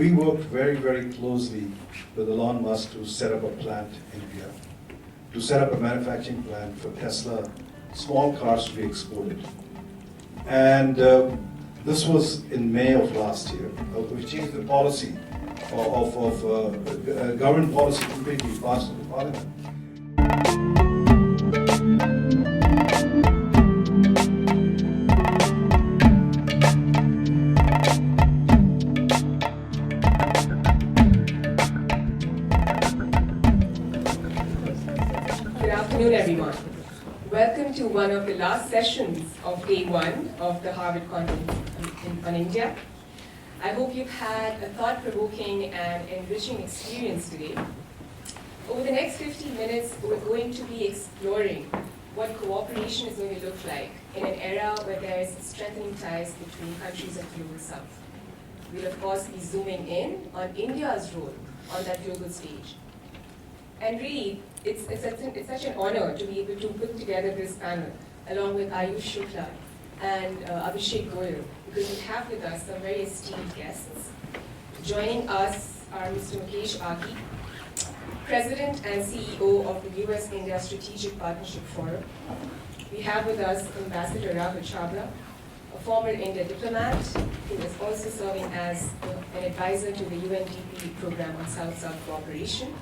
We worked very, very closely with Elon Musk to set up a plant in India, to set up a manufacturing plant for Tesla, small cars to be exported. And this was in May of last year. We changed the policy of government policy completely, passed in the parliament. Good afternoon, everyone. Welcome to one of the last sessions of day one of the Harvard Conference on India. I hope you've had a thought-provoking and enriching experience today. Over the next 15 minutes, we're going to be exploring what cooperation is going to look like in an era where there is strengthening ties between countries of the Global South. We'll, of course, be zooming in on India's role on that global stage. And really, it's such an honor to be able to put together this panel along with Ayush Shukla and Abhishek Goyal, because we have with us some very esteemed guests. Joining us are Mr. Mukesh Aghi, President and CEO of the US-India Strategic Partnership Forum. We have with us Ambassador Rahul Chhabra, a former India diplomat who is also serving as an advisor to the UNDP program on South-South cooperation.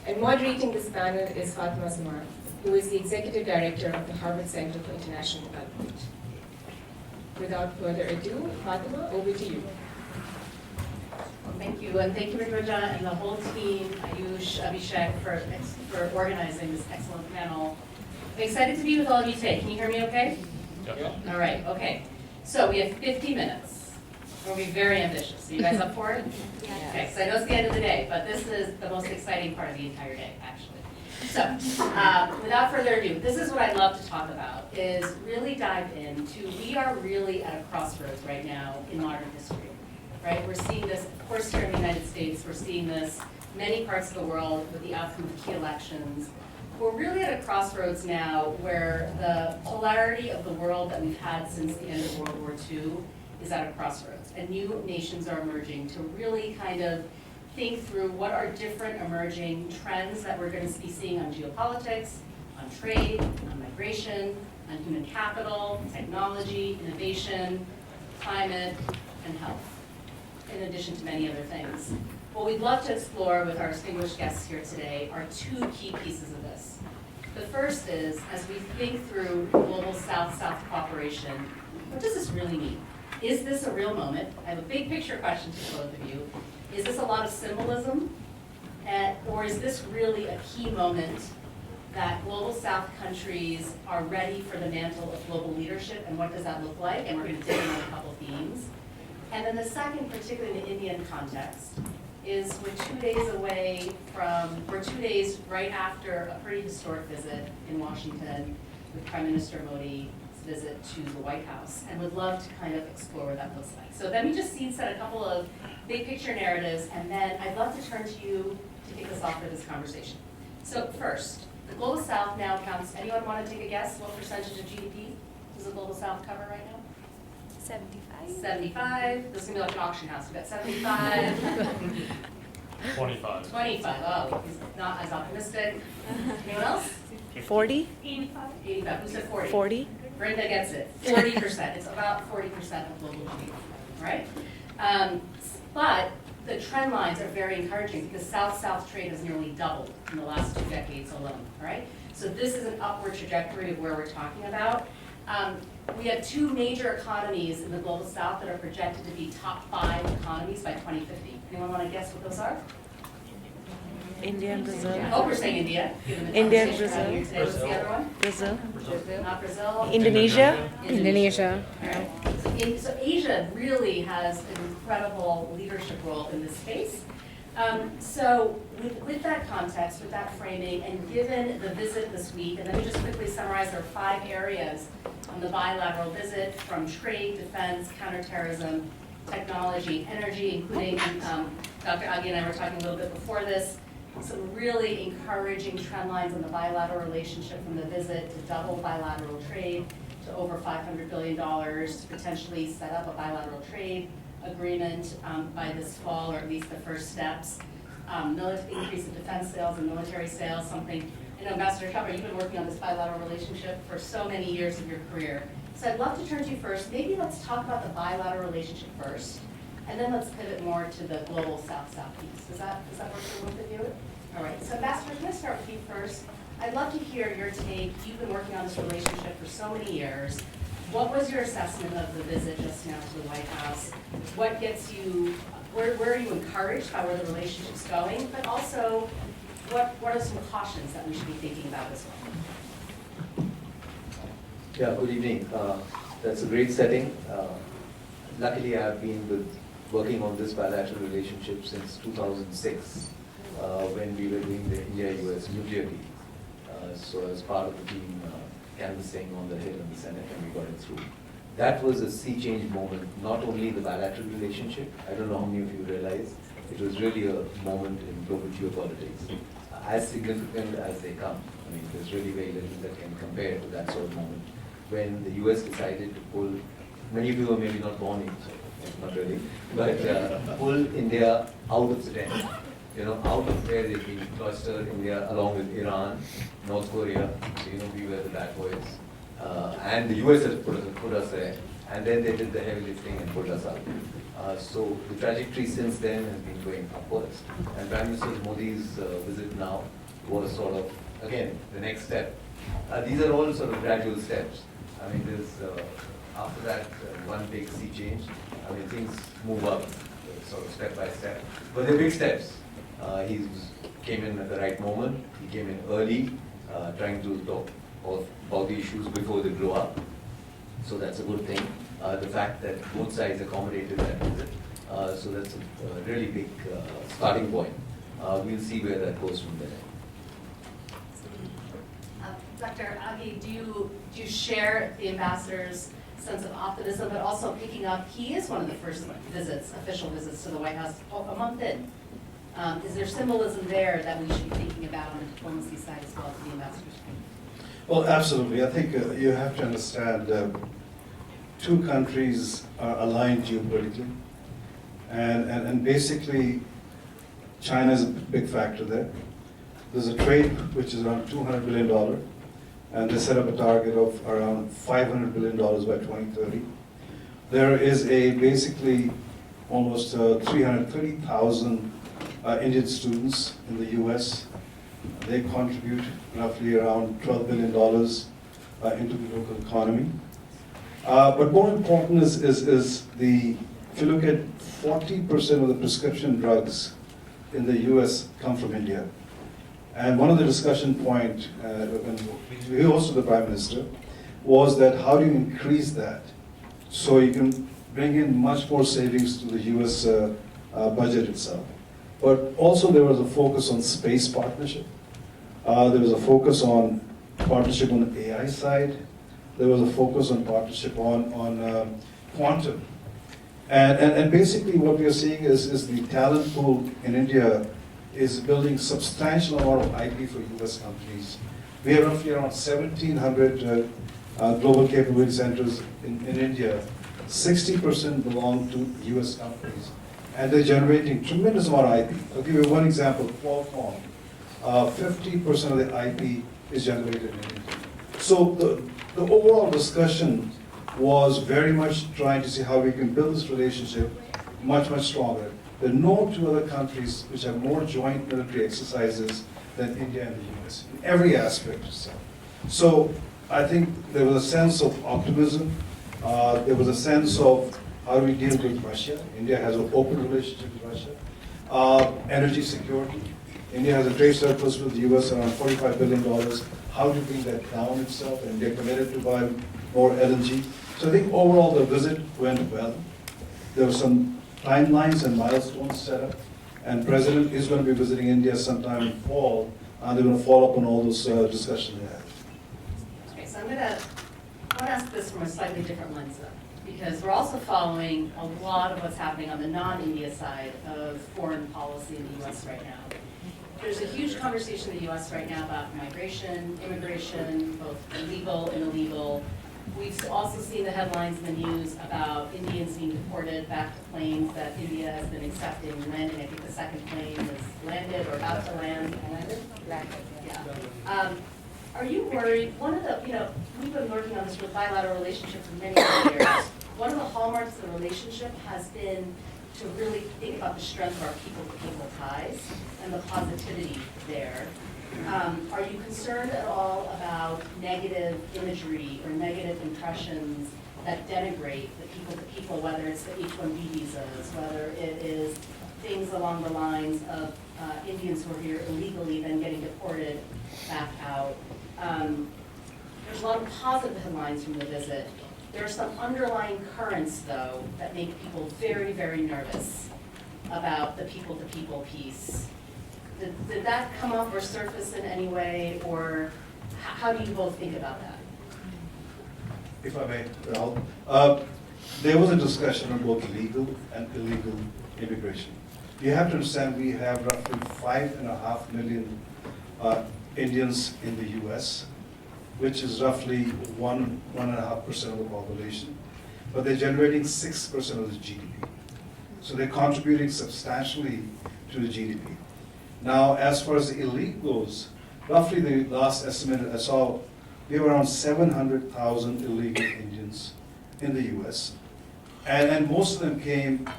And moderating this panel is Fatma Zaman, who is the Executive Director of the Harvard Center for International Development. Without further ado, Fatima, over to you. Well, thank you, and thank you, Ridwaja, and the whole team, Ayush, Abhishek, for organizing this excellent panel. I'm excited to be with all of you today. Can you hear me okay? Yep. All right, okay. So we have 50 minutes. We'll be very ambitious. Are you guys up for it? Yes. Okay, so I know it's the end of the day, but this is the most exciting part of the entire day, actually. So, without further ado, this is what I'd love to talk about, is really dive into, we are really at a crossroads right now in modern history, right? We're seeing this, of course, here in the United States, we're seeing this many parts of the world with the outcome of key elections. We're really at a crossroads now where the polarity of the world that we've had since the end of World War II is at a crossroads, and new nations are emerging to really kind of think through what are different emerging trends that we're going to be seeing on geopolitics, on trade, on migration, on human capital, technology, innovation, climate, and health, in addition to many other things. What we'd love to explore with our distinguished guests here today are two key pieces of this. The first is, as we think through global South-South cooperation, what does this really mean? Is this a real moment? I have a big picture question to both of you. Is this a lot of symbolism? Or is this really a key moment that global South countries are ready for the mantle of global leadership, and what does that look like? And we're going to dig into a couple themes. And then the second, particularly in the Indian context, is we're 2 days right after a pretty historic visit in Washington with Prime Minister Modi's visit to the White House, and would love to kind of explore what that looks like. So let me just scene set a couple of big picture narratives, and then I'd love to turn to you to kick us off for this conversation. So first, the Global South now counts, anyone want to take a guess what percentage of GDP does the Global South cover right now? 75. 75, this is going to be like an auction house, we got 75. 25. 25, oh, he's not as optimistic. Anyone else? 40? 85, who said 40? 40? Brenda gets it, 40%. It's about 40% of global GDP, right? But the trend lines are very encouraging because South-South trade has nearly doubled in the last 2 decades alone, right? So this is an upward trajectory of where we're talking about. We have 2 major economies in the global South that are projected to be top 5 economies by 2050. Anyone want to guess what those are? India and Brazil. Yeah. Oh, we're saying India. Given the India and conversation around here today. What's the other one? Brazil. Not Brazil. Indonesia. Indonesia. All right. So Asia really has an incredible leadership role in this space. So with that context, with that framing, and given the visit this week, and let me just quickly summarize, there are 5 areas on the bilateral visit, from trade, defense, counterterrorism, technology, energy, including, Dr. Aghi and I were talking a little bit before this, some really encouraging trend lines in the bilateral relationship from the visit to double bilateral trade to over $500 billion to potentially set up a bilateral trade agreement by this fall, or at least the first steps. Increase in defense sales and military sales, something, you know, Ambassador Chopra, you've been working on this bilateral relationship for so many years of your career. So I'd love to turn to you first. Maybe let's talk about the bilateral relationship first, and then let's pivot more to the global South-South piece. Does that work for both of you? All right, so Ambassador, can I start with you first? I'd love to hear your take. You've been working on this relationship for so many years. What was your assessment of the visit just now to the White House? What gets you, where are you encouraged by where the relationship's going? But also, what are some cautions that we should be thinking about as well? Yeah, good evening. That's a great setting. Luckily, I've been working on this bilateral relationship since 2006, when we were doing the India-US nuclear deal. So as part of the team canvassing on the Hill in the Senate, and we got it through. That was a sea change moment, not only in the bilateral relationship. I don't know how many of you realize, it was really a moment in global geopolitics, as significant as they come. I mean, there's really very little that can compare to that sort of moment. When the US decided to pull, many of you are maybe not born in, so not really, but pull India out of the tent. You know, out of where they've been clustered, India along with Iran, North Korea, so, you know, we were the bad boys. And the US has put us there, and then they did the heavy lifting and put us out. So the trajectory since then has been going upwards. And Prime Minister Modi's visit now was sort of, again, the next step. These are all sort of gradual steps. I mean, there's, after that, one big sea change. I mean, things move up, sort of step by step. But they're big steps. He came in at the right moment. He came in early, trying to talk about the issues before they grow up. So that's a good thing. The fact that both sides accommodated that visit. So that's a really big starting point. We'll see where that goes from there. Dr. Agi, do you share the ambassador's sense of optimism, but also picking up, he is one of the first visits, official visits to the White House a month in. Is there symbolism there that we should be thinking about on the diplomacy side as well to the ambassadors? Well, absolutely. I think you have to understand two countries are aligned geopolitically. And basically, China is a big factor there. There's a trade which is around $200 billion, and they set up a target of around $500 billion by 2030. There is a basically almost 330,000 Indian students in the US. They contribute roughly around $12 billion into the local economy. But more important is the, if you look at 40% of the prescription drugs in the US come from India. And one of the discussion points, when we hosted the Prime Minister, was that how do you increase that so you can bring in much more savings to the US budget itself. But also there was a focus on space partnership. There was a focus on partnership on the AI side. There was a focus on partnership on quantum. And basically what we are seeing is the talent pool in India is building substantial amount of IP for US companies. We have roughly around 1,700 global capability centers in India. 60% belong to US companies. And they're generating tremendous amount of IP. I'll give you one example, Qualcomm. 50% of the IP is generated in India. So the overall discussion was very much trying to see how we can build this relationship much, much stronger. There are no two other countries which have more joint military exercises than India and the US, in every aspect. So I think there was a sense of optimism. There was a sense of how do we deal with Russia. India has an open relationship with Russia. Energy security. India has a trade surplus with the US around $45 billion. How do you bring that down itself? And they're committed to buy more LNG. So I think overall the visit went well. There were some timelines and milestones set up. And President is going to be visiting India sometime in fall. And they're going to follow up on all those discussions they had. Okay, so I want to ask this from a slightly different lens though, because we're also following a lot of what's happening on the non-India side of foreign policy in the US right now. There's a huge conversation in the US right now about migration, immigration, both legal and illegal. We've also seen the headlines in the news about Indians being deported back to planes that India has been accepting and landing. I think the second plane is landed or about to land. Landed? Yeah. Are you worried, one of the, we've been working on this with bilateral relationships for many years. One of the hallmarks of the relationship has been to really think about the strength of our people-to-people ties and the positivity there. Are you concerned at all about negative imagery or negative impressions that denigrate the people-to-people, whether it's the H-1B visas, whether it is things along the lines of Indians who are here illegally then getting deported back out? There's a lot of positive headlines from the visit. There are some underlying currents, though, that make people very, very nervous about the people-to-people piece. Did that come up or surface in any way, or how do you both think about that? If I may, Rahul, there was a discussion on both legal and illegal immigration. You have to understand we have roughly 5.5 million Indians in the US, which is roughly 1.5% of the population, but they're generating 6% of the GDP. So they're contributing substantially to the GDP. Now, as far as the illegals, roughly the last estimate I saw, we have around 700,000 illegal Indians in the US. And most of them came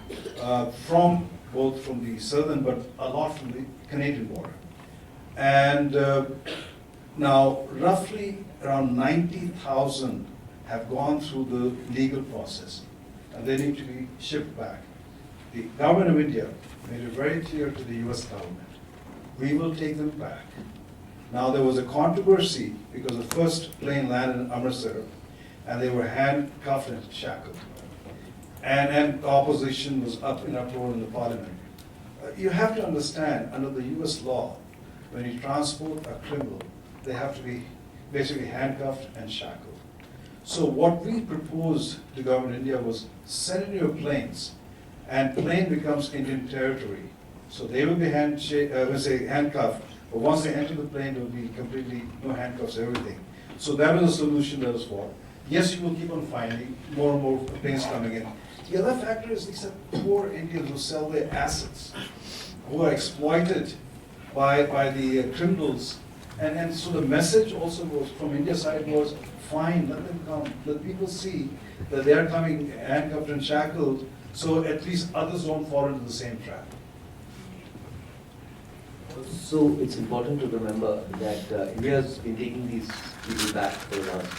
from both from the southern, but a lot from the Canadian border. And now, roughly around 90,000 have gone through the legal process, and they need to be shipped back. The government of India made it very clear to the US government, we will take them back. Now, there was a controversy because the first plane landed in Amritsar, and they were handcuffed and shackled. And the opposition was up in uproar in the parliament. You have to understand, under the US law, when you transport a criminal, they have to be basically handcuffed and shackled. So what we proposed to the government of India was send in your planes, and plane becomes Indian territory. So they will be handcuffed, but once they enter the plane, there will be completely no handcuffs, everything. So that was a solution that was for. Yes, you will keep on finding more and more planes coming in. The other factor is these are poor Indians who sell their assets, who are exploited by the criminals. And so the message also was, from India's side was, fine, let them come. Let people see that they are coming handcuffed and shackled, so at least others don't fall into the same trap. So it's important to remember that India has been taking these people back for the last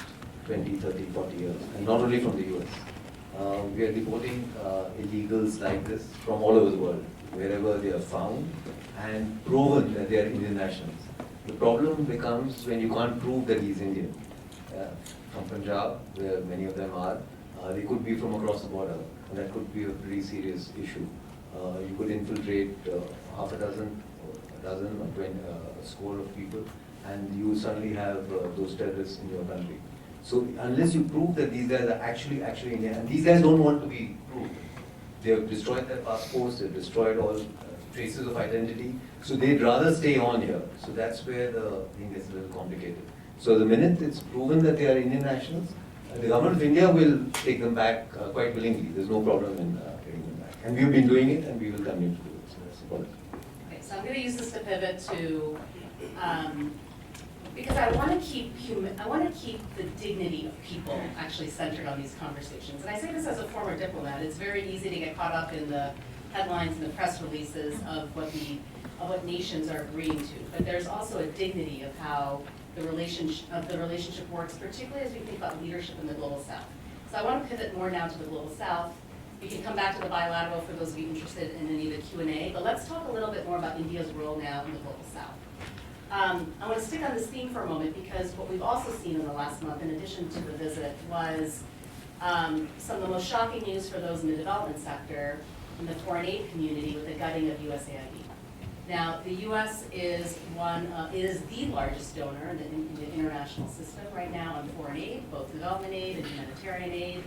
20, 30, 40 years, and not only from the US. We are deporting illegals like this from all over the world, wherever they are found and proven that they are Indian nationals. The problem becomes when you can't prove that he's Indian. From Punjab, where many of them are, they could be from across the border, and that could be a pretty serious issue. You could infiltrate half a dozen, or 20, a score of people, and you suddenly have those terrorists in your country. So unless you prove that these guys are actually Indian, and these guys don't want to be proved. They have destroyed their passports, they've destroyed all traces of identity, so they'd rather stay on here. So that's where the thing gets a little complicated. So the minute it's proven that they are Indian nationals, the government of India will take them back quite willingly. There's no problem in getting them back. And we've been doing it, and we will continue to do it. So that's the policy. Okay, so I'm going to use this to pivot to, because I want to keep the dignity of people actually centered on these conversations. And I say this as a former diplomat. It's very easy to get caught up in the headlines and the press releases of what nations are agreeing to. But there's also a dignity of how the relationship works, particularly as we think about leadership in the Global South. So I want to pivot more now to the Global South. We can come back to the bilateral for those of you interested in any of the Q&A, but let's talk a little bit more about India's role now in the Global South. I want to stick on this theme for a moment because what we've also seen in the last month, in addition to the visit, was some of the most shocking news for those in the development sector in the foreign aid community with the gutting of USAID. Now, the U.S. is the largest donor in the international system right now on foreign aid, both development aid and humanitarian aid.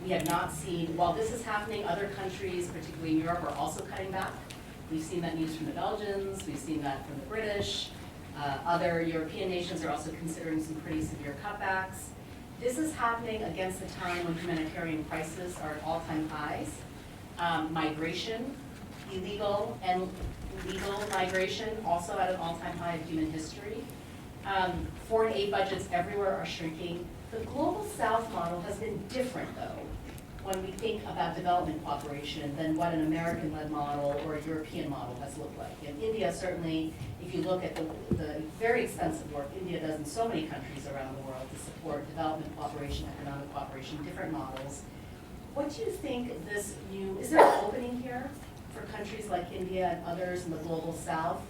We have not seen, while this is happening, other countries, particularly in Europe, are also cutting back. We've seen that news from the Belgians, we've seen that from the British. Other European nations are also considering some pretty severe cutbacks. This is happening against the time when humanitarian crises are at all-time highs. Migration, illegal and legal migration, also at an all-time high in human history. Foreign aid budgets everywhere are shrinking. The Global South model has been different, though, when we think about development cooperation than what an American-led model or a European model has looked like. In India, certainly, if you look at the very expensive work India does in so many countries around the world to support development cooperation, economic cooperation, different models, what do you think this new, is there an opening here for countries like India and others in the Global South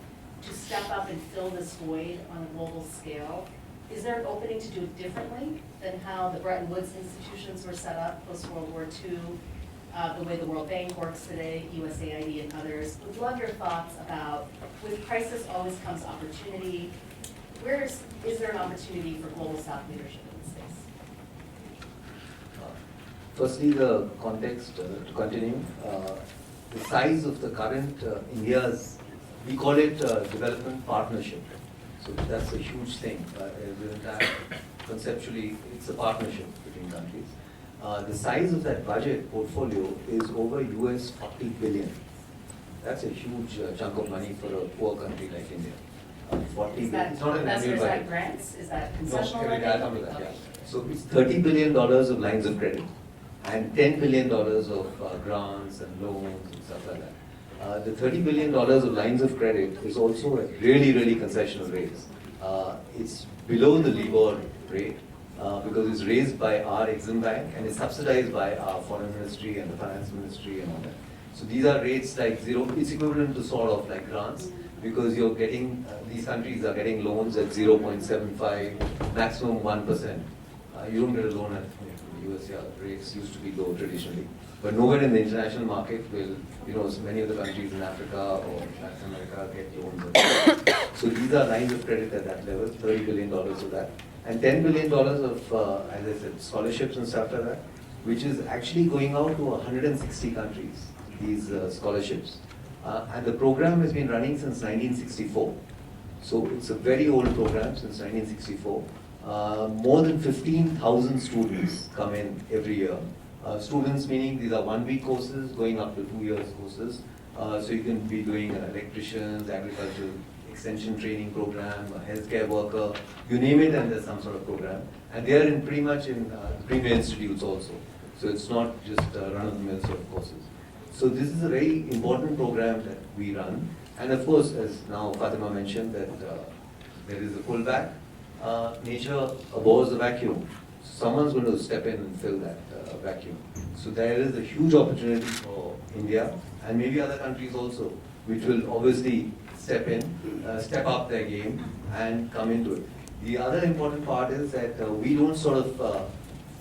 to step up and fill this void on a global scale? Is there an opening to do it differently than how the Bretton Woods institutions were set up post-World War II, the way the World Bank works today, USAID and others? Would love your thoughts about, with crisis always comes opportunity. Is there an opportunity for Global South leadership in this space? Firstly, the context, to continue, the size of the current India's, we call it development partnership. So that's a huge thing. Conceptually, it's a partnership between countries. The size of that budget portfolio is over US 40 billion. That's a huge chunk of money for a poor country like India. 40 Is billion. that, It's not an annual is budget. that grants? Is that No, concessional every lending? day I'll come to that, yeah. Okay. So it's $30 billion of lines of credit and $10 billion of grants and loans and stuff like that. The $30 billion of lines of credit is also at really, really concessional rates. It's below the LIBOR rate because it's raised by our Exim Bank and it's subsidized by our Foreign Ministry and the Finance Ministry and all that. So these are rates like zero, it's equivalent to sort of like grants because you're getting, these countries are getting loans at 0.75, maximum 1%. You don't get a loan at US, yeah, rates used to be low traditionally. But nowhere in the international market will, many of the countries in Africa or Latin America get loans. So these are lines of credit at that level, $30 billion of that. And $10 billion of, as I said, scholarships and stuff like that, which is actually going out to 160 countries, these scholarships. And the program has been running since 1964. So it's a very old program since 1964. More than 15,000 students come in every year. Students meaning these are 1-week courses going up to 2 years courses. So you can be doing electricians, agricultural extension training program, a healthcare worker, you name it and there's some sort of program. And they are in pretty much in premier institutes also. So it's not just run-of-the-mill sort of courses. So this is a very important program that we run. And of course, as now Fatima mentioned, that there is a pullback. Nature abhors the vacuum. Someone's going to step in and fill that vacuum. So there is a huge opportunity for India and maybe other countries also, which will obviously step in, step up their game and come into it. The other important part is that we don't sort of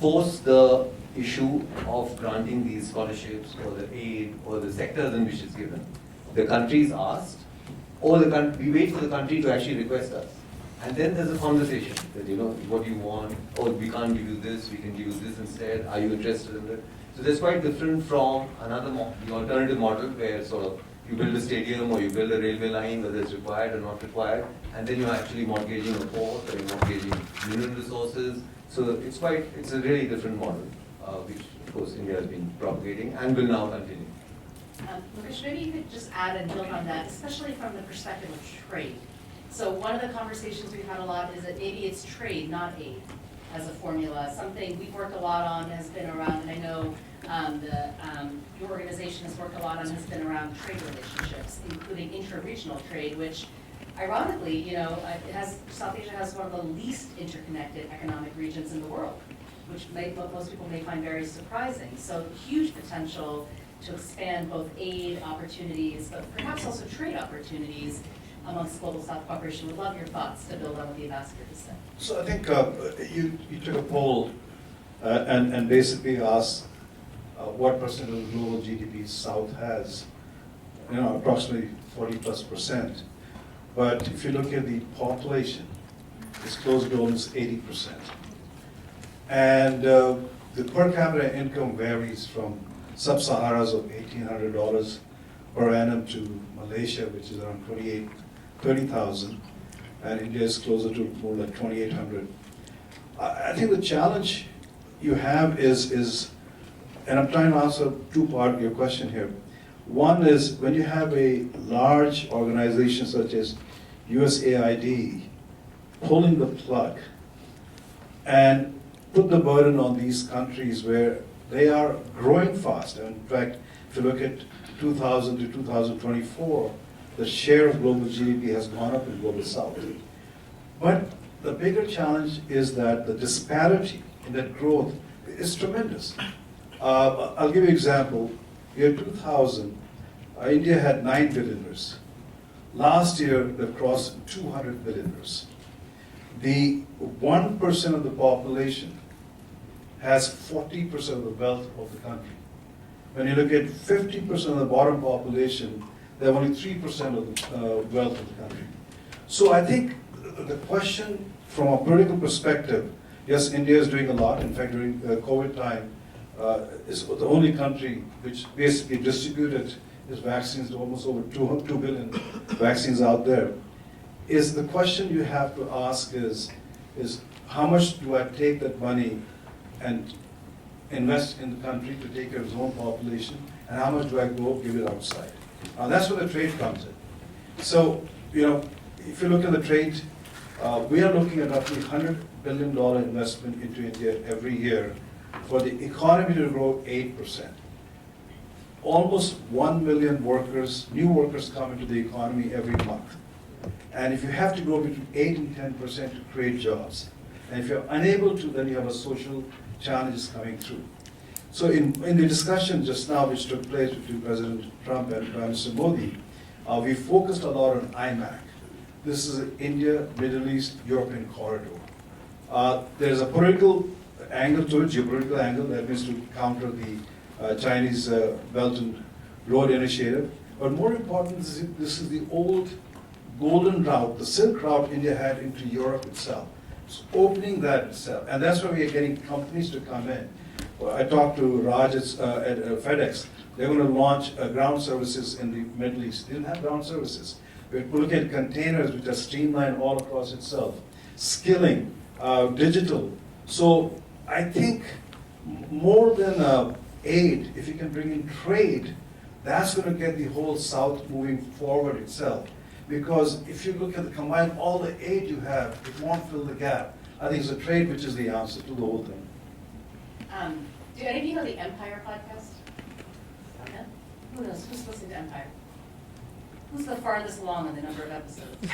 force the issue of granting these scholarships or the aid or the sectors in which it's given. The country is asked, or we wait for the country to actually request us. And then there's a conversation that, what do you want? Oh, we can't give you this, we can give you this instead. Are you interested in it? So that's quite different from the alternative model where sort of you build a stadium or you build a railway line, whether it's required or not required, and then you're actually mortgaging a port or you're mortgaging mineral resources. So it's a really different model, which of course India has been propagating and will now continue. Mukesh, maybe you could just add and build on that, especially from the perspective of trade. So one of the conversations we've had a lot is that maybe it's trade, not aid, as a formula. Something we've worked a lot on has been around, and I know your organization has worked a lot on, has been around trade relationships, including intra-regional trade, which ironically, South Asia has one of the least interconnected economic regions in the world, which most people may find very surprising. So huge potential to expand both aid opportunities, but perhaps also trade opportunities amongst Global South cooperation. Would love your thoughts to build on what the ambassador just said. So I think you took a poll and basically asked what percent of the global GDP South has, approximately 40+%. But if you look at the population, it's close to almost 80%. And the per capita income varies from sub-Saharas of $1,800 per annum to Malaysia, which is around 30,000, and India is closer to more like 2,800. I think the challenge you have is, and I'm trying to answer two-part your question here. One is when you have a large organization such as USAID pulling the plug and put the burden on these countries where they are growing fast. And in fact, if you look at 2000 to 2024, the share of global GDP has gone up in global south. But the bigger challenge is that the disparity in that growth is tremendous. I'll give you an example. Year 2000, India had 9 billionaires. Last year, they crossed 200 billionaires. The 1% of the population has 40% of the wealth of the country. When you look at 50% of the bottom population, they have only 3% of the wealth of the country. So I think the question from a political perspective, yes, India is doing a lot. In fact, during COVID time, is the only country which basically distributed its vaccines to almost over 2 billion vaccines out there. Is the question you have to ask is how much do I take that money and invest in the country to take care of its own population, and how much do I go give it outside? Now that's where the trade comes in. So, if you look at the trade, we are looking at roughly $100 billion investment into India every year for the economy to grow 8%. Almost 1 million workers, new workers come into the economy every month. And if you have to grow between 8 and 10% to create jobs, and if you're unable to, then you have a social challenges coming through. So in the discussion just now, which took place between President Trump and Prime Minister Modi, we focused a lot on IMAC. This is an India, Middle East, European corridor. There's a political angle to it, geopolitical angle, that means to counter the Chinese Belt and Road Initiative. But more important, this is the old golden route, the Silk Route India had into Europe itself. It's opening that itself. And that's why we are getting companies to come in. Well, I talked to Raj at FedEx. They're going to launch ground services in the Middle East. They didn't have ground services. We're looking at containers which are streamlined all across itself. Skilling, digital. So I think more than aid, if you can bring in trade, that's going to get the whole South moving forward itself. Because if you look at combine all the aid you have, it won't fill the gap. I think it's the trade which is the answer to the whole thing. Do any of you know the Empire podcast? No? Who knows? Who's listening to Empire? Who's the farthest along on the number of episodes?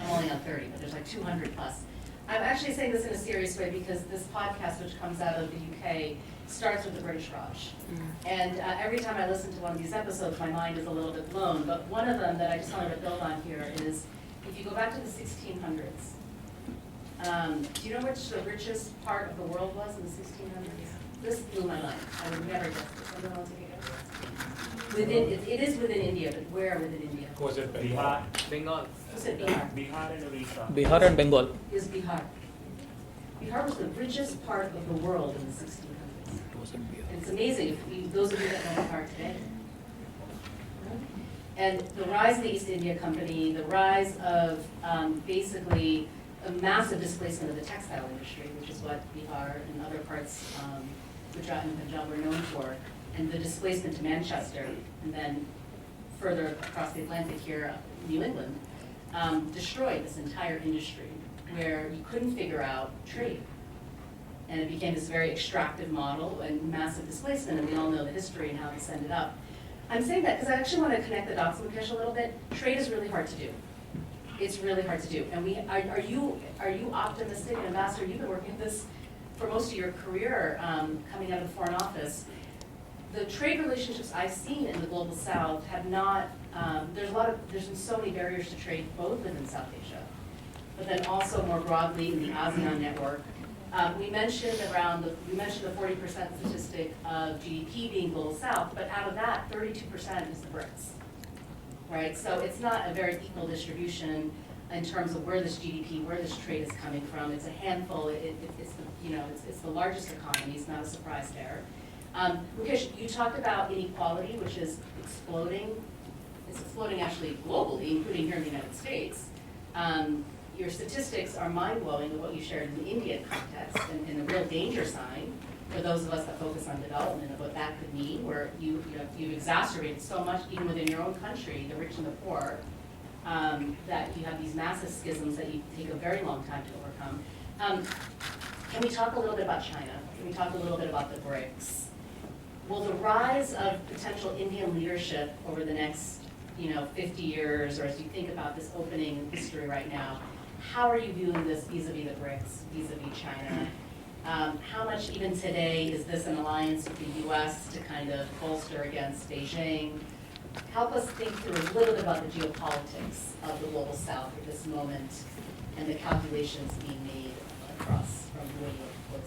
I'm only on 30, but there's like 200 plus. I'm actually saying this in a serious way because this podcast, which comes out of the UK, starts with the British Raj. And every time I listen to one of these episodes, my mind is a little bit blown. But one of them that I just wanted to build on here is, if you go back to the 1600s, do you know which the richest part of the world was in the 1600s? This blew my mind. I would never guess this. Anyone want to take a guess? It is within India, but where within India? Was it Bihar, Bengal. Who said Bihar? Bihar and Odisha. Bihar and Bengal. Is Bihar. Bihar was the richest part of the world in the 1600s. And it's amazing, if those of you that know Bihar today. And the rise of the East India Company, the rise of basically a massive displacement of the textile industry, which is what Bihar and other parts, Gujarat and Punjab were known for, and the displacement to Manchester, and then further across the Atlantic here, New England, destroyed this entire industry where you couldn't figure out trade. And it became this very extractive model and massive displacement, and we all know the history and how this ended up. I'm saying that because I actually want to connect the dots, Mukesh, a little bit. Trade is really hard to do. It's really hard to do. And are you optimistic, and Ambassador, you've been working at this for most of your career coming out of the Foreign Office. The trade relationships I've seen in the Global South have not, there's been so many barriers to trade, both within South Asia, but then also more broadly in the ASEAN network. We mentioned the 40% statistic of GDP being Global South, but out of that, 32% is the BRICS, right? So it's not a very equal distribution in terms of where this GDP, where this trade is coming from. It's a handful. It's the largest economy. It's not a surprise there. Mukesh, you talked about inequality, which is exploding. It's exploding actually globally, including here in the United States. your statistics are mind-blowing of what you shared in the Indian context, and a real danger sign for those of us that focus on development of what that could mean, where you've exacerbated so much, even within your own country, the rich and the poor, that you have these massive schisms that you take a very long time to overcome. Can we talk a little bit about China? Can we talk a little bit about the BRICS? Will the rise of potential Indian leadership over the next 50 years, or as you think about this opening history right now, how are you viewing this vis-a-vis the BRICS, vis-a-vis China? How much even today is this an alliance with the US to kind of bolster against Beijing? Help us think through a little bit about the geopolitics of the global south at this moment and the calculations being made across from the way you look.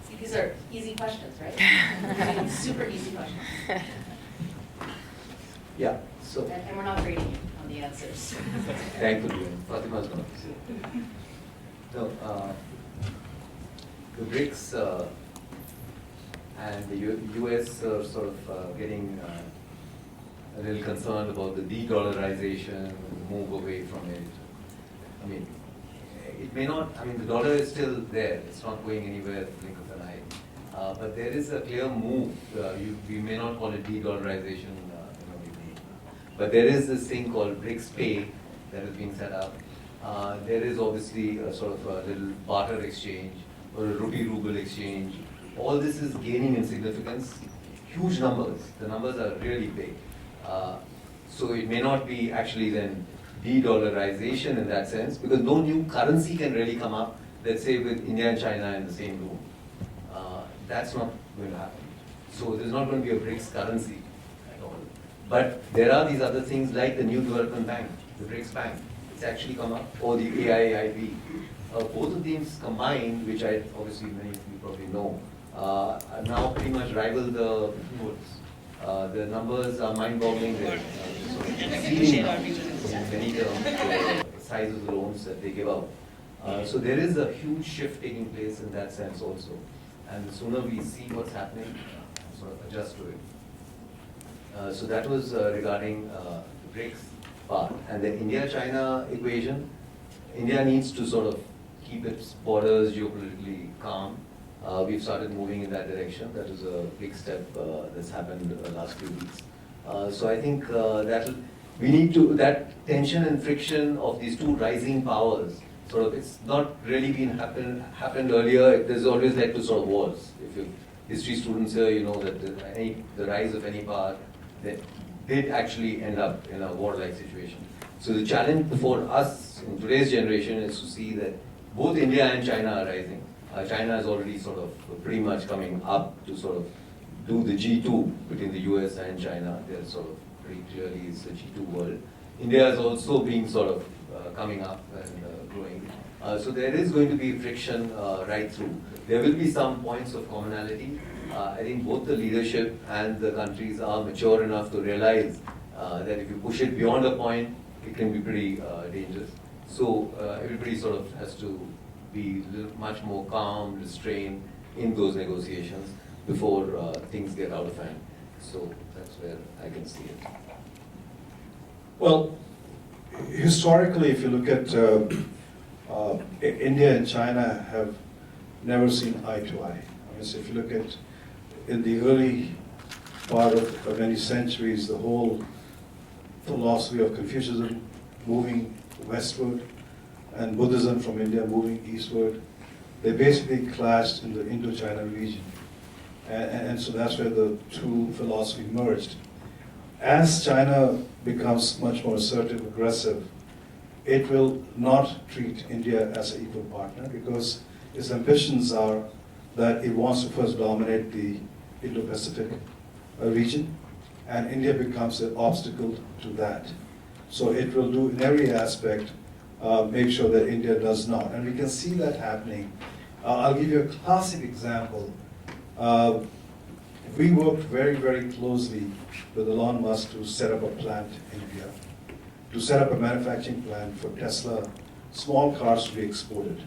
See, these are easy questions, right? Super easy questions. Yeah, so And we're not grading you on the answers. thankfully, Fatima's going to say. No, the BRICS and the US are sort of getting a little concerned about the de-dollarization, move away from it. I mean, it may not, the dollar is still there, it's not going anywhere at the blink of an eye. But there is a clear move, we may not call it de-dollarization, but there is this thing called BRICS Pay that is being set up. There is obviously a sort of a little barter exchange or a rupee-ruble exchange. All this is gaining in significance, huge numbers. The numbers are really big. So it may not be actually then de-dollarization in that sense, because no new currency can really come up, let's say with India and China in the same room. That's not going to happen. So there's not going to be a BRICS currency at all. But there are these other things like the New Development Bank, the BRICS Bank. It's actually come up, or the AIIB. Both of these combined, which obviously many of you probably know, now pretty much rival the notes. The numbers are mind-boggling. They're sort of exceeding in many terms the size of the loans that they give out. So there is a huge shift taking place in that sense also. And the sooner we see what's happening, sort of adjust to it. So that was regarding the BRICS part. And the India-China equation, India needs to sort of keep its borders geopolitically calm. We've started moving in that direction. That is a big step that's happened the last few weeks. So I think that tension and friction of these two rising powers, sort of, it's not really happened earlier. There's always led to sort of wars. If you're history students here, you know that the rise of any power that did actually end up in a war-like situation. So the challenge for us in today's generation is to see that both India and China are rising. China is already sort of pretty much coming up to sort of do the G2 between the US and China. They're sort of pretty clearly it's the G2 world. India is also being sort of coming up and growing. So there is going to be friction right through. There will be some points of commonality. I think both the leadership and the countries are mature enough to realize that if you push it beyond a point, it can be pretty dangerous. So everybody sort of has to be much more calm, restrained in those negotiations before things get out of hand. So that's where I can see it. Well, historically, if you look at India and China have never seen eye to eye. So if you look at in the early part of many centuries, the whole philosophy of Confucianism moving westward and Buddhism from India moving eastward, they basically clashed in the Indo-China region. And so that's where the two philosophies merged. As China becomes much more assertive, aggressive, it will not treat India as an equal partner because its ambitions are that it wants to first dominate the Indo-Pacific region, and India becomes an obstacle to that. So it will do in every aspect, make sure that India does not. And we can see that happening. I'll give you a classic example. We worked very, very closely with Elon Musk to set up a plant in India, to set up a manufacturing plant for Tesla, small cars to be exported.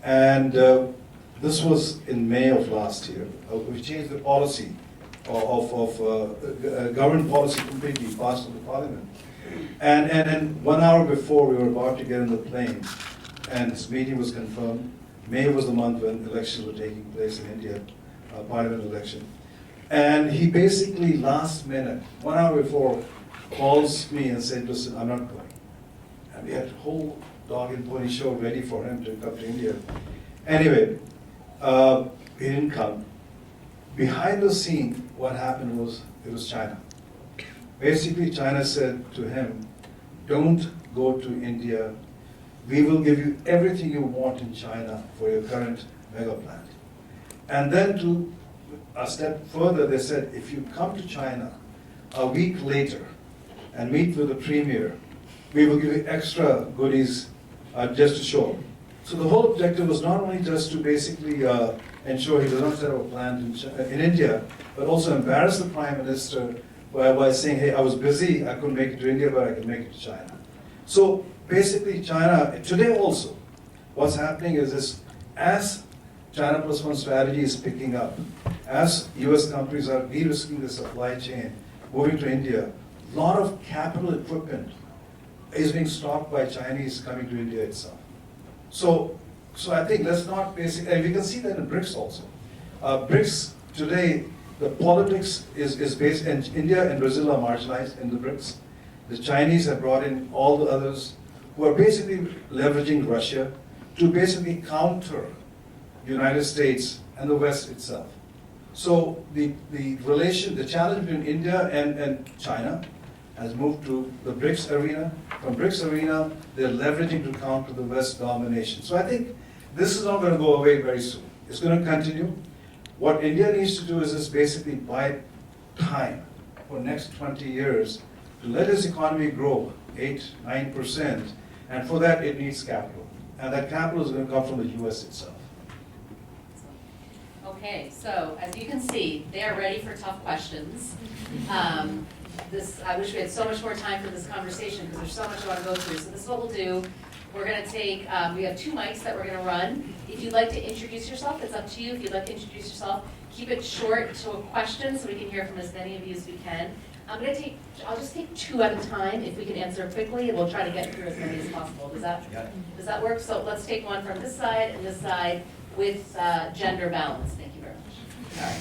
And this was in May of last year. We changed the policy of government policy completely, passed in the parliament. And 1 hour before we were about to get in the plane, and this meeting was confirmed. May was the month when elections were taking place in India, parliament election. And he basically last minute, 1 hour before, calls me and said, listen, I'm not going. And we had a whole dog and pony show ready for him to come to India. Anyway, he didn't come. Behind the scene, what happened was, it was China. Basically, China said to him, don't go to India. We will give you everything you want in China for your current mega plant. And then to a step further, they said, if you come to China a week later and meet with the premier, we will give you extra goodies just to show up. So the whole objective was not only just to basically ensure he does not set up a plant in India, but also embarrass the prime minister by saying, hey, I was busy, I couldn't make it to India, but I can make it to China. So basically China, today also, what's happening is this, as China Plus One strategy is picking up, as US companies are de-risking the supply chain, moving to India, a lot of capital equipment is being stocked by Chinese coming to India itself. So I think let's not basically, and we can see that in BRICS also. BRICS today, the politics is based, and India and Brazil are marginalized in the BRICS. The Chinese have brought in all the others who are basically leveraging Russia to basically counter the United States and the West itself. So the challenge between India and China has moved to the BRICS arena. From BRICS arena, they're leveraging to counter the West domination. So I think this is not going to go away very soon. It's going to continue. What India needs to do is just basically buy time for next 20 years to let its economy grow 8-9%, and for that it needs capital. And that capital is going to come from the US itself. Okay, so as you can see, they are ready for tough questions. I wish we had so much more time for this conversation because there's so much I want to go through. So this is what we'll do. We're going to take, we have 2 mics that we're going to run. If you'd like to introduce yourself, it's up to you. If you'd like to introduce yourself, keep it short to a question so we can hear from as many of you as we can. I'll just take 2 at a time if we can answer quickly, and we'll try to get through as many as possible. Does that work? So let's take one from this side and this side with gender balance. Thank you very much. All right.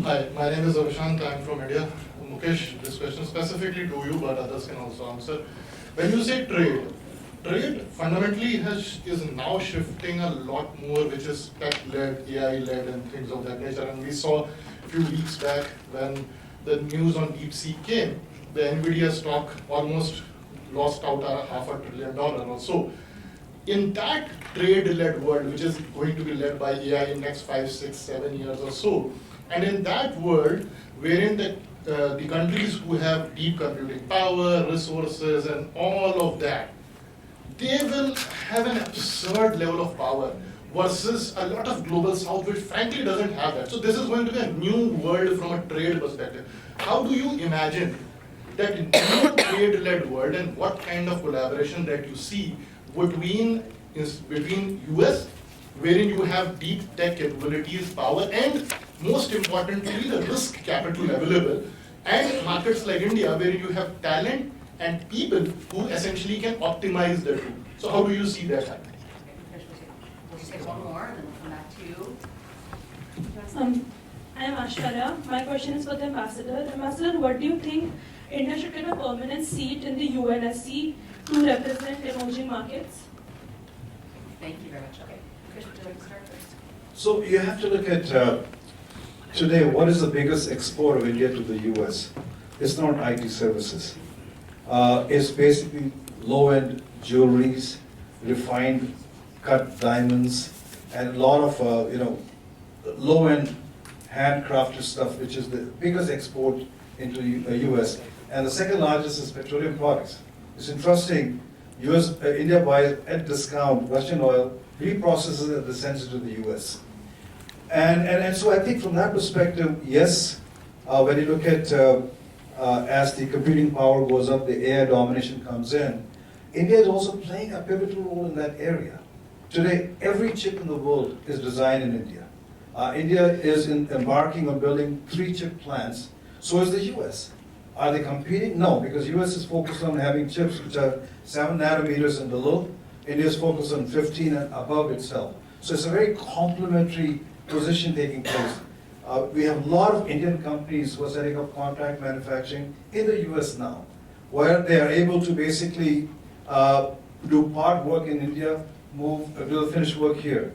Hi, my name is Avishant. I'm from India. Mukesh, this question specifically to you, but others can also answer. When you say trade fundamentally is now shifting a lot more, which is tech-led, AI-led, and things of that nature. And we saw a few weeks back when the news on DeepSeek came, the NVIDIA stock almost lost out $500 billion or so. In that trade-led world, which is going to be led by AI in next 5, 6, 7 years or so, and in that world, wherein the countries who have deep computing power, resources, and all of that, they will have an absurd level of power versus a lot of global south which frankly doesn't have that. So this is going to be a new world from a trade perspective. How do you imagine that new trade-led world, and what kind of collaboration that you see between US, wherein you have deep tech capabilities, power, and most importantly, the risk capital available, and markets like India, where you have talent and people who essentially can optimize the two. So how do you see that happening? We'll just take one more, and then we'll come back to you. I am Ashwarya. My question is for the ambassador. Ambassador, what do you think India should get a permanent seat in the UNSC to represent emerging markets? Thank you very much. Okay, Chris, would you like to start first? So you have to look at today, what is the biggest export of India to the US? It's not IT services. It's basically low-end jewelries, refined cut diamonds, and a lot of low-end handcrafted stuff, which is the biggest export into the US. And the second largest is petroleum products. It's interesting, India buys at discount Russian oil, reprocesses it, and sends it to the US. And so I think from that perspective, yes, when you look at as the computing power goes up, the AI domination comes in, India is also playing a pivotal role in that area. Today, every chip in the world is designed in India. India is embarking on building 3 chip plants. So is the US. Are they competing? No, because US is focused on having chips which are 7 nanometers and below. India is focused on 15 and above itself. So it's a very complementary position taking place. We have a lot of Indian companies who are setting up contract manufacturing in the US now, where they are able to basically do part work in India, do the finished work here.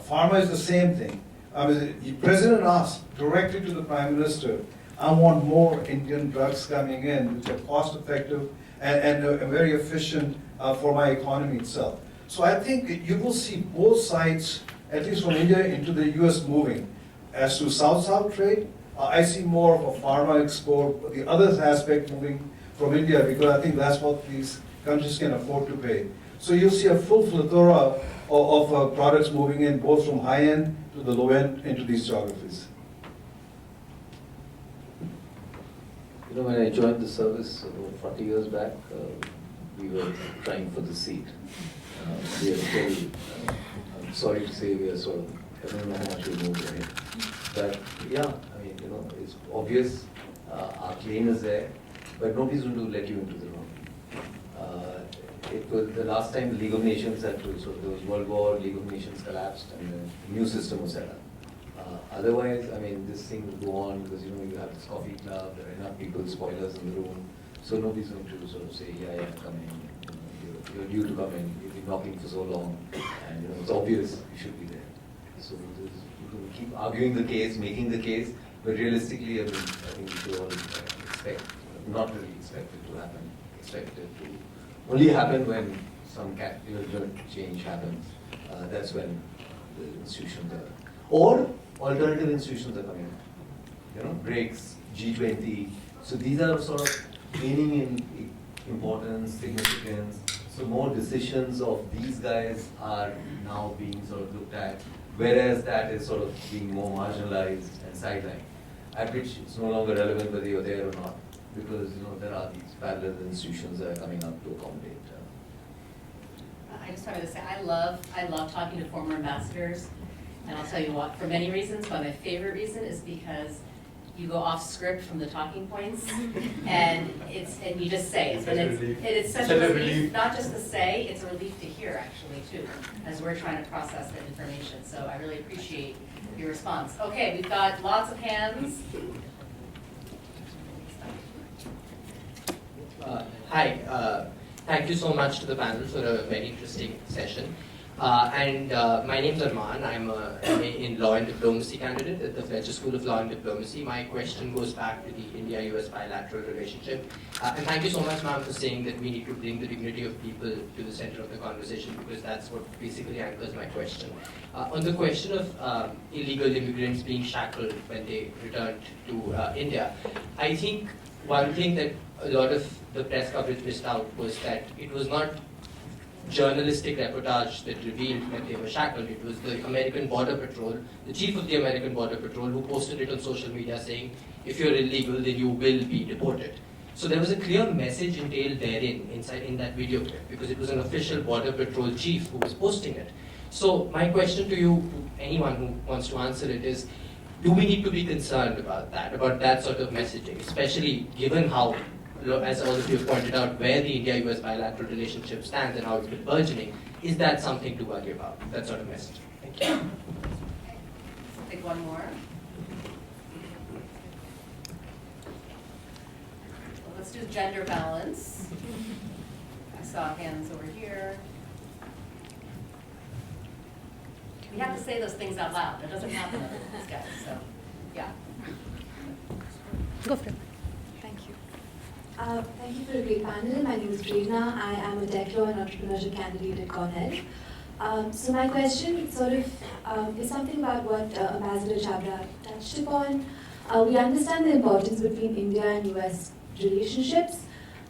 Pharma is the same thing. The President asked directly to the Prime Minister, I want more Indian drugs coming in, which are cost effective and very efficient for my economy itself. So I think you will see both sides, at least from India into the US, moving. As to South-South trade, I see more of a pharma export, the other aspect moving from India, because I think that's what these countries can afford to pay. So you'll see a full plethora of products moving in, both from high-end to the low-end into these geographies. You know, when I joined the service about 40 years back, we were trying for the seat. We are still, I'm sorry to say, we are sort of, I don't know how much we moved ahead. But yeah, I mean, you know, it's obvious, our claim is there, but nobody's going to let you into the room. It was the last time the League of Nations had to, so there was World War, League of Nations collapsed, and a new system was set up. Otherwise, I mean, this thing will go on because, you know, you have this coffee club, there are enough people, spoilers in the room, so nobody's going to sort of say, yeah, come in, you know, you're due to come in, you've been knocking for so long, and, you know, it's obvious you should be there. So you can keep arguing the case, making the case, but realistically, I mean, I think we should all expect, not really expect it to happen, expect it to only happen when some change happens. That's when the institutions are, or alternative institutions are coming. You know, BRICS, G20. So these are sort of gaining in importance, significance. So more decisions of these guys are now being sort of looked at, whereas that is sort of being more marginalized and sidelined, at which it's no longer relevant whether you're there or not, because, you know, there are these parallel institutions that are coming up to accommodate. I just wanted to say, I love talking to former ambassadors, and I'll tell you what, for many reasons, but my favorite reason is because you go off script from the talking points, and you just say it. And it's such a relief, not just to say, it's a relief to hear actually too, as we're trying to process that information. So I really appreciate your response. Okay, we've got lots of hands. Hi, thank you so much to the panel for a very interesting session. My name's Arman. I'm a MA in Law and Diplomacy candidate at the Fletcher School of Law and Diplomacy. My question goes back to the India-US bilateral relationship. And thank you so much, ma'am, for saying that we need to bring the dignity of people to the center of the conversation, because that's what basically anchors my question. On the question of illegal immigrants being shackled when they returned to India, I think one thing that a lot of the press coverage missed out was that it was not journalistic reportage that revealed that they were shackled. It was the American Border Patrol, the chief of the American Border Patrol, who posted it on social media saying, if you're illegal, then you will be deported. So there was a clear message entailed therein, in that video clip, because it was an official Border Patrol chief who was posting it. So my question to you, to anyone who wants to answer it, is, do we need to be concerned about that sort of messaging, especially given how, as all of you have pointed out, where the India-US bilateral relationship stands and how it's been burgeoning? Is that something to worry about, that sort of message? Thank you. Let's take one more. Well, let's do gender balance. I saw hands over here. We have to say those things out loud. That doesn't happen with these guys, so, yeah. Go for it. Thank you. Thank you for a great panel. My name is Prerna. I am a tech law and entrepreneurship candidate at Cornell. So my question sort of is something about what Ambassador Chabra touched upon. We understand the importance between India and US relationships,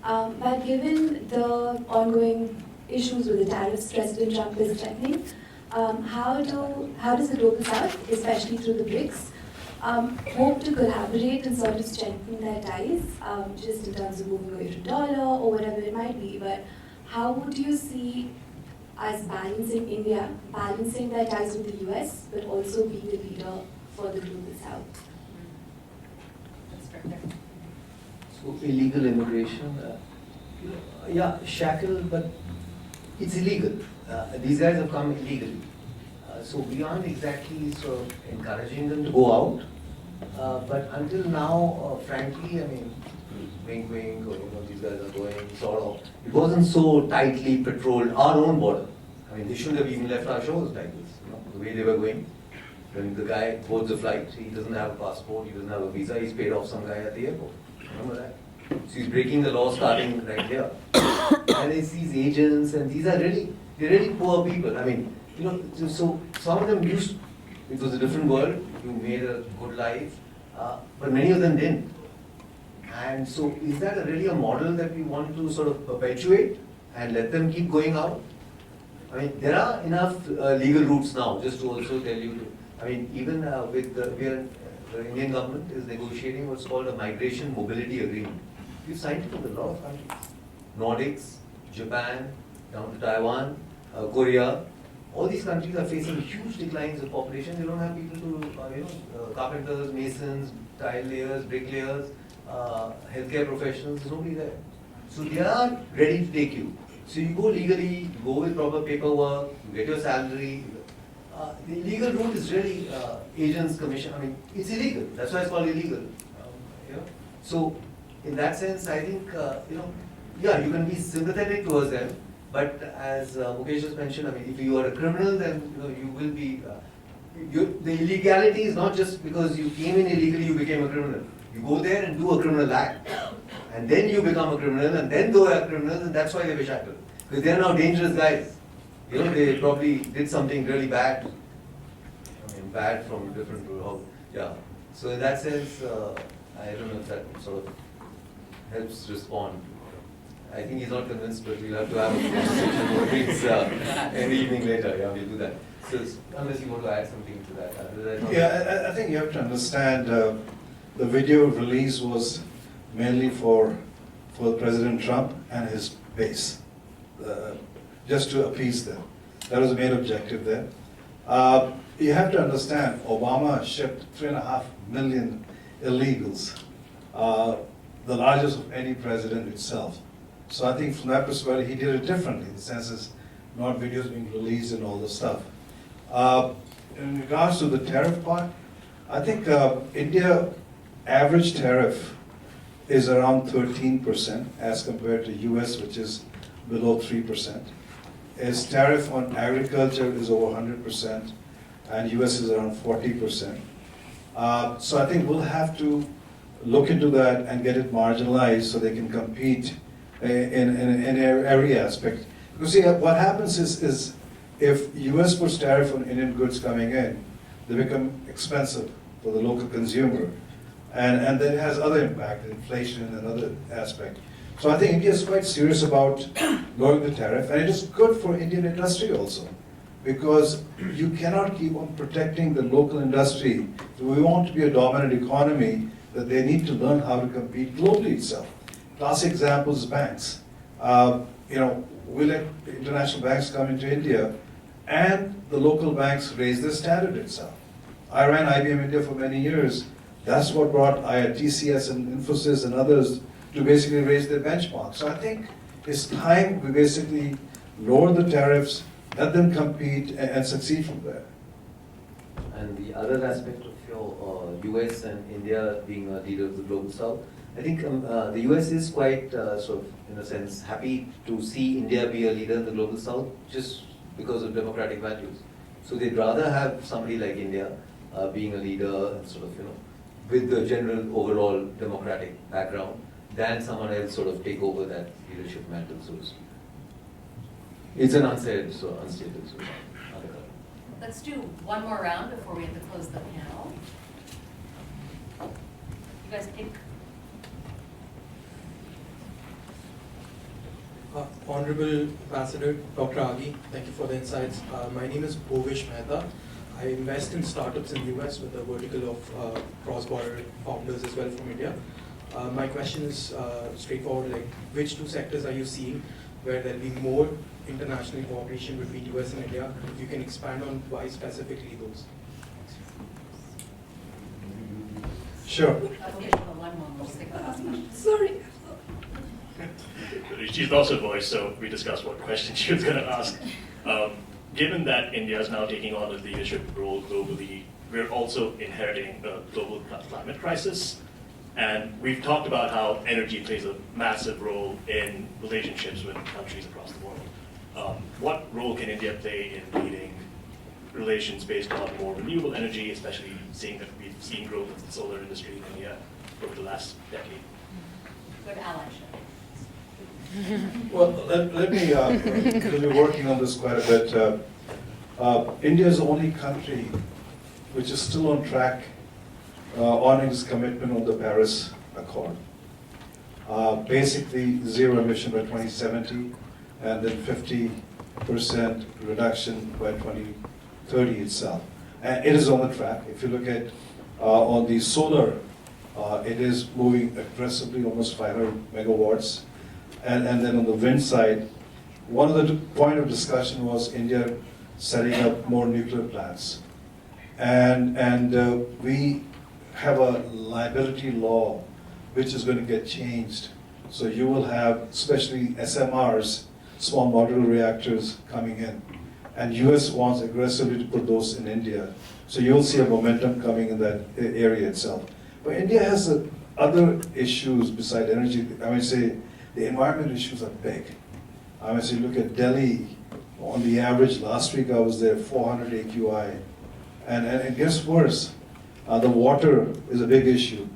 but given the ongoing issues with the tariffs President Trump is threatening, how does the Global South, especially through the BRICS, hope to collaborate and sort of strengthen their ties, just in terms of moving away from dollar or whatever it might be, but how would you see us balancing India, balancing their ties with the US, but also be the leader for the Global South? Let's start there. So illegal immigration, yeah, shackled, but it's illegal. These guys have come illegally. So we aren't exactly sort of encouraging them to go out. But until now, frankly, I mean, wink wink, or these guys are going sort of, it wasn't so tightly patrolled our own border. I mean, they shouldn't have even left our shores like this, the way they were going. When the guy boards a flight, he doesn't have a passport, he doesn't have a visa, he's paid off some guy at the airport. Remember that? So he's breaking the law starting right here. And it's these agents, and these are they're really poor people. I mean, so some of them used, it was a different world, you made a good life, but many of them didn't. And so is that really a model that we want to sort of perpetuate and let them keep going out? I mean, there are enough legal routes now, just to also tell you. I mean, even with the Indian government is negotiating what's called a migration mobility agreement. We've signed it with a lot of countries. Nordics, Japan, down to Taiwan, Korea. All these countries are facing huge declines of population. They don't have people to, carpenters, masons, tile layers, bricklayers, healthcare professionals, there's nobody there. So they are ready to take you. So you go legally, you go with proper paperwork, you get your salary. The illegal route is really agents' commission. I mean, it's illegal. That's why it's called illegal. So in that sense, I think yeah, you can be sympathetic towards them. But as Mukesh just mentioned, I mean, if you are a criminal, then you will be. The illegality is not just because you came in illegally, you became a criminal. You go there and do a criminal act, and then you become a criminal, and then they are criminals, and that's why they were shackled. Because they are now dangerous guys. They probably did something really bad. I mean, bad from different, yeah. So in that sense, I don't know if that sort of helps respond. I think he's not convinced, but we'll have to have a conversation more drinks in the evening later. Yeah, we'll do that. So unless you want to add something to that. Yeah, I think you have to understand the video release was mainly for President Trump and his base, just to appease them. That was the main objective there. You have to understand, Obama shipped 3.5 million illegals, the largest of any president itself. So I think from that perspective, he did it differently. The sense is not videos being released and all this stuff. In regards to the tariff part, I think India average tariff is around 13% as compared to US, which is below 3%. Its tariff on agriculture is over 100%, and US is around 40%. So I think we'll have to look into that and get it marginalized so they can compete in every aspect. Because see, what happens is if US puts tariff on Indian goods coming in, they become expensive for the local consumer. And then it has other impact, inflation and other aspect. So I think India is quite serious about lowering the tariff, and it is good for Indian industry also, because you cannot keep on protecting the local industry. If we want to be a dominant economy, that they need to learn how to compete globally itself. Classic example is banks. We let international banks come into India, and the local banks raise their standard itself. I ran IBM India for many years. That's what brought TCS and Infosys and others to basically raise their benchmark. So I think it's time we basically lower the tariffs, let them compete, and succeed from there. And the other aspect of your US and India being a leader of the Global South, I think the US is quite sort of, in a sense, happy to see India be a leader in the Global South just because of democratic values. So they'd rather have somebody like India being a leader and sort of, with the general overall democratic background than someone else sort of take over that leadership mantle, so to speak. It's an unsaid, so unstated. So. Let's do one more round before we have to close the panel. You guys pick. Honorable Ambassador Dr. Agi, thank you for the insights. My name is Bhovish Mehta. I invest in startups in the US with a vertical of cross-border founders as well from India. My question is straightforward, like which two sectors are you seeing where there'll be more international cooperation between US and India? If you can expand on why specifically those. Sure. Okay, hold on one moment, we'll just take the last question. Sorry. She's lost her voice, so we discussed what question she was going to ask. Given that India is now taking on a leadership role globally, we're also inheriting a global climate crisis. And we've talked about how energy plays a massive role in relationships with countries across the world. What role can India play in leading relations based on more renewable energy, especially seeing that we've seen growth of the solar industry in India over the last decade? Good allyship. Well, let me, because we're working on this quite a bit. India is the only country which is still on track on its commitment on the Paris Accord. Basically, zero emission by 2070, and then 50% reduction by 2030 itself. And it is on the track. If you look at on the solar, it is moving aggressively, almost 500 megawatts. And then on the wind side, one of the point of discussion was India setting up more nuclear plants. And we have a liability law which is going to get changed. So you will have, especially SMRs, small modular reactors coming in. And US wants aggressively to put those in India. So you'll see a momentum coming in that area itself. But India has other issues beside energy. I mean, say, the environment issues are big. I mean, so you look at Delhi, on the average, last week I was there, 400 AQI. And it gets worse. The water is a big issue.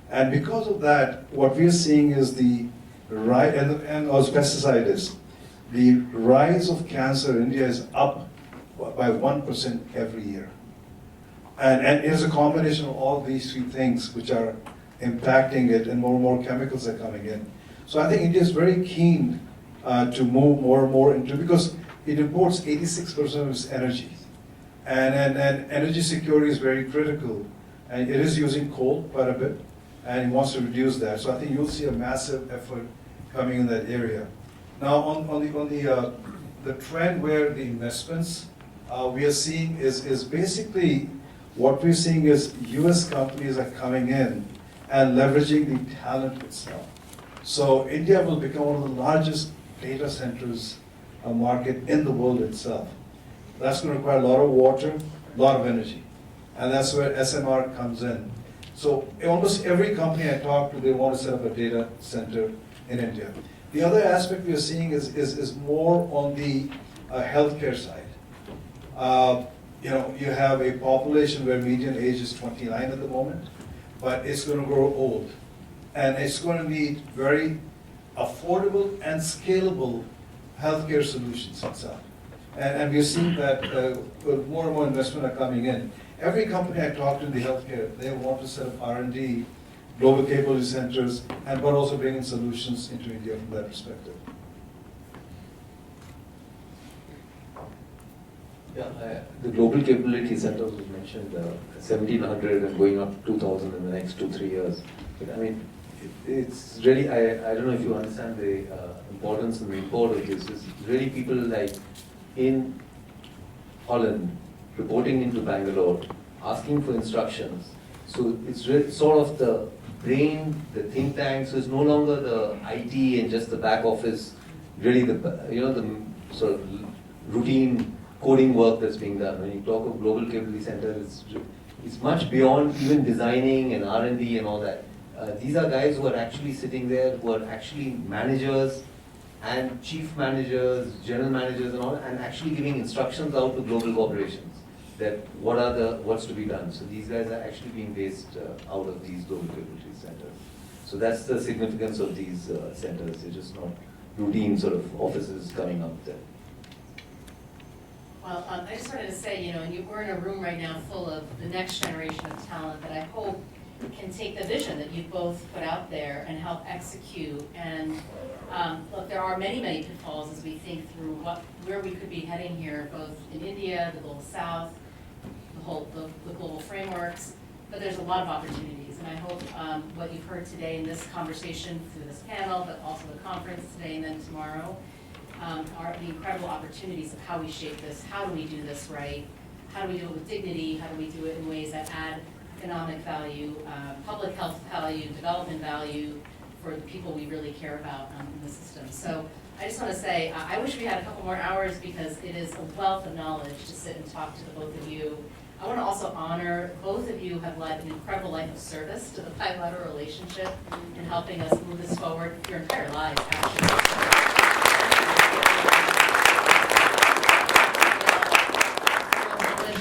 And because of that, what we're seeing is the rise, and also pesticides, the rise of cancer in India is up by 1% every year. And it is a combination of all these three things which are impacting it, and more chemicals are coming in. So I think India is very keen to move more and more into, because it imports 86% of its energy. And energy security is very critical. And it is using coal quite a bit, and it wants to reduce that. So I think you'll see a massive effort coming in that area. Now on the trend where the investments we are seeing is basically, what we're seeing is US companies are coming in and leveraging the talent itself. So India will become one of the largest data centers market in the world itself. That's going to require a lot of water, a lot of energy. And that's where SMR comes in. So almost every company I talk to, they want to set up a data center in India. The other aspect we are seeing is more on the healthcare side. You have a population where median age is 29 at the moment, but it's going to grow old. And it's going to need very affordable and scalable healthcare solutions itself. And we're seeing that more and more investment are coming in. Every company I talk to in the healthcare, they want to set up R&D, global capability centers, but also bring in solutions into India from that perspective. Yeah, the global capability centers was mentioned, 1,700 and going up to 2,000 in the next 2-3 years. But I mean, it's really, I don't know if you understand the importance and the import of this. Is really people like in Holland reporting into Bangalore, asking for instructions. So it's really sort of the brain, the think tank. So it's no longer the IT and just the back office, really the sort of routine coding work that's being done. When you talk of global capability center, it's much beyond even designing and R&D and all that. These are guys who are actually sitting there, who are actually managers and chief managers, general managers and all, and actually giving instructions out to global corporations that what's to be done. So these guys are actually being based out of these global capability centers. So that's the significance of these centers. They're just not routine sort of offices coming up there. Well, I just wanted to say, we're in a room right now full of the next generation of talent that I hope can take the vision that you've both put out there and help execute. And look, there are many, many pitfalls as we think through where we could be heading here, both in India, the Global South, the global frameworks, but there's a lot of opportunities. And I hope what you've heard today in this conversation through this panel, but also the conference today and then tomorrow, are the incredible opportunities of how we shape this, how do we do this right, how do we do it with dignity, how do we do it in ways that add economic value, public health value, development value for the people we really care about in the system. So I just want to say, I wish we had a couple more hours because it is a wealth of knowledge to sit and talk to the both of you. I want to also honor both of you have led an incredible life of service to the bilateral relationship in helping us move this forward your entire lives, actually.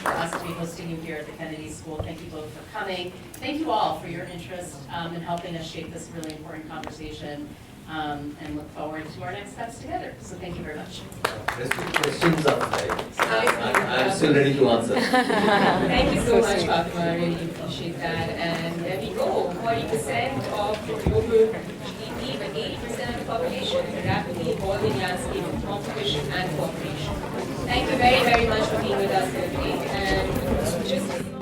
For us to be hosting you here at the Kennedy School. Thank you both for coming. Thank you all for your interest in helping us shape this really important conversation, and look forward to our next steps together. So thank you very much. Questions outside. I'm still ready to answer. Thank you so much, Fatima. I really appreciate that. And there we go. 40% of the global GDP, but 80% of the population is a rapidly evolving landscape of competition and cooperation. Thank you very, very much for being with us today. And just